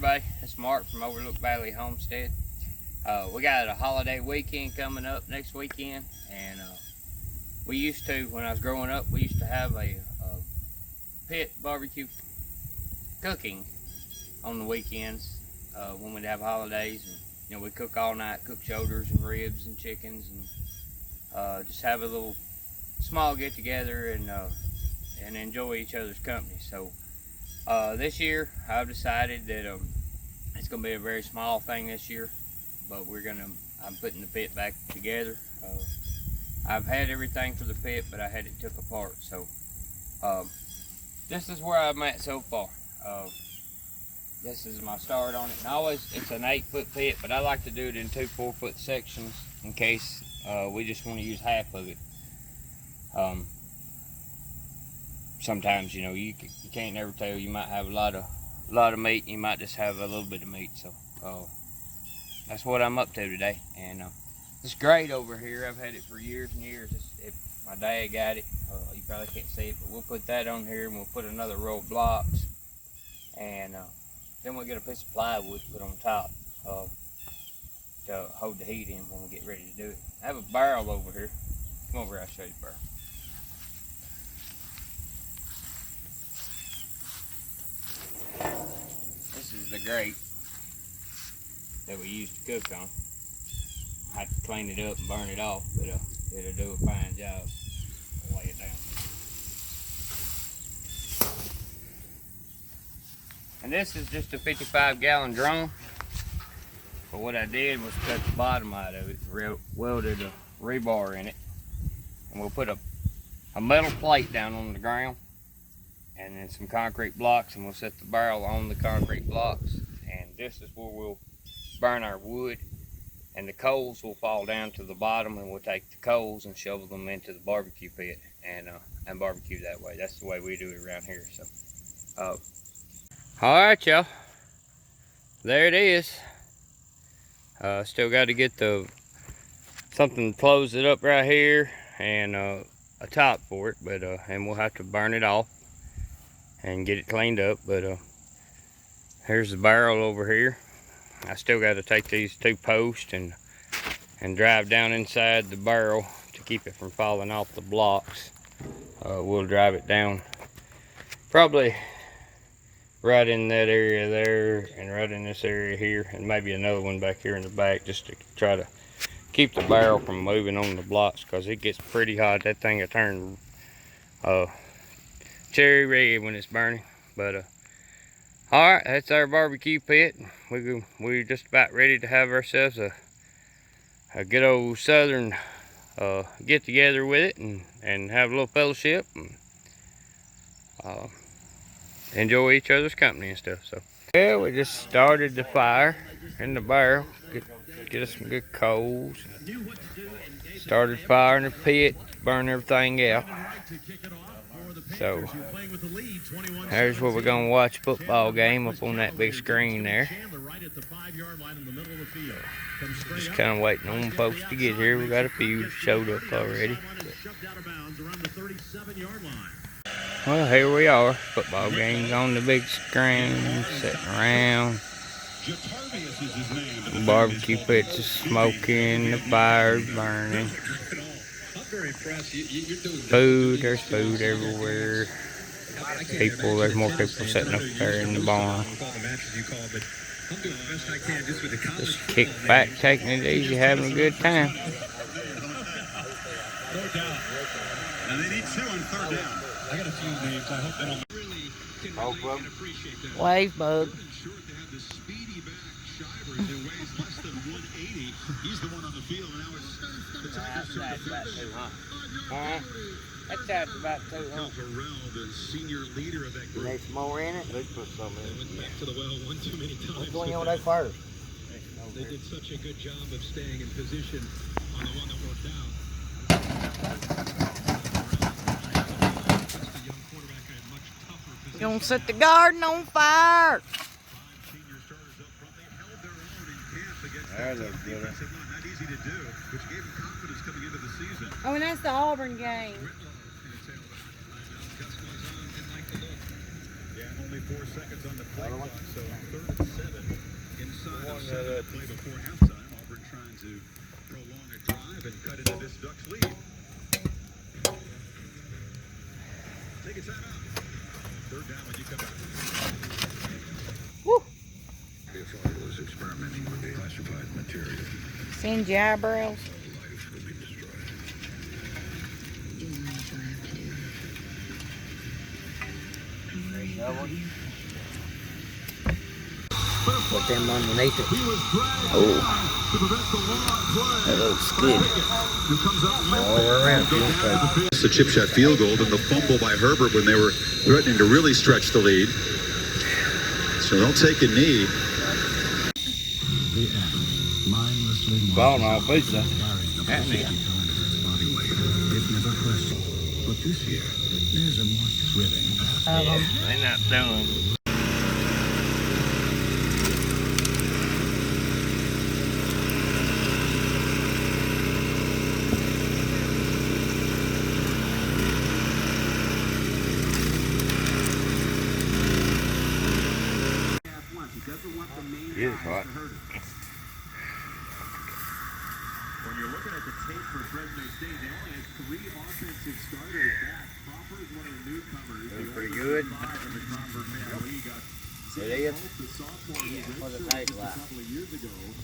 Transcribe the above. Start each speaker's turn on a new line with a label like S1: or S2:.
S1: everybody, it's Mark from Overlook Valley Homestead. We got a holiday weekend coming up next weekend, and we used to, when I was growing up, we used to have a pit barbecue cooking on the weekends when we'd have holidays, and you know, we'd cook all night, cook shoulders and ribs and chickens, and just have a little small get together and enjoy each other's company. So this year I've decided that it's going to be a very small thing this year, but I'm putting the pit back together. I've had everything for the pit, but I had it took apart. So this is where I'm at so far. This is my start on it. And it's an 8-foot pit, but I like to do it in 2 4-foot sections in case we just want to use half of it. Sometimes, you know, you can't never tell. You might have a lot of meat, and you might just have a little bit of meat. So that's what I'm up to today. And it's great over here. I've had it for years and years. My dad got it. You probably can't see it, but we'll put that on here, and we'll put another row of blocks, and then we'll get a piece of plywood to put on top to hold the heat in when we get ready to do it. I have a barrel over here. Come over here, I'll show you the barrel. This is the grate that we used to cook on. I have to clean it up and burn it off, but it'll do a fine job. I'll lay it down. And this is just a 55-gallon drum. But what I did was cut the bottom out of it, welded a rebar in it, and we'll put a metal plate down on the ground, and then some concrete blocks, and we'll set the barrel on the concrete blocks, and this is where we'll burn our wood, and the coals will fall down to the bottom, and we'll take the coals and shovel them into the barbecue pit and barbecue that way. That's the way we do it around here. So all right, y'all, there it is. Still got to get something to close it up right here, and a top for it, but and we'll have to burn it off and get it cleaned up. But here's the barrel over here. I still got to take these 2 posts and drive down inside the barrel to keep it from falling off the blocks. We'll drive it down probably right in that area there, and right in this area here, and maybe another one back here in the back, just to try to keep the barrel from moving on the blocks, because it gets pretty hot. That thing will turn cherry red when it's burning. But all right, that's our barbecue pit. We're just about ready to have ourselves a good old southern get together with it, and have a little fellowship, and enjoy each other's company and stuff. So yeah, we just started the fire in the barrel, get us some good coals, started firing the pit, burn everything out. So there's where we're gonna watch a football game up on that big screen there. Just kind of waiting on folks to get here. We got a few showed up already. Well, here we are. Football game's on the big screen, sitting around. The barbecue pits is smoking, the fire's burning. Food, there's food everywhere. People, there's more people sitting up there in the barn. Just kick back, taking it easy, having a good time.
S2: And they need 2 on 3rd down. I got a few names. I hope they don't really appreciate that.
S3: Wave bug.
S2: The speedy back Shivers, who weighs less than 180. He's the one on the field, and now it's
S1: That's about 2, huh? That's about 2, huh?
S2: Burrell, the senior leader of that group.
S3: There's more in it.
S4: They put some in.
S2: Went back to the well one too many times.
S3: What's going on with that first?
S2: They did such a good job of staying in position on the one that worked out.
S3: You're gonna set the garden on fire.
S4: There's a good one.
S2: Not easy to do, which gave him confidence coming into the season.
S5: Oh, and that's the Auburn game.
S2: Yeah, only 4 seconds on the play clock, so 3rd and 7 inside of 7 to play before halftime. Auburn trying to prolong a drive and cut into this Ducks lead. Take a timeout. 3rd down when you come back. The authority was experimenting with the classified material.
S3: Send your eyebrows.
S2: Life will be destroyed.
S5: Put them underneath it. Oh, that looks good. All around.
S2: It's a chip shot field goal and the fumble by Herbert when they were threatening to really stretch the lead. So they'll take a knee.
S5: Ball and all pizza.
S2: But this year, there's a more thrilling path.
S1: They're not done.
S5: It is hot.
S2: When you're looking at the tape for Fresno State, they only had 3 offensive starters back. Crawford's one of the newcomers.
S5: That's pretty good.
S2: The Crawford family got
S5: It is.
S2: the sophomore who
S5: What's it
S2: redshirted
S5: taste
S2: just
S5: like?
S2: a couple of years ago.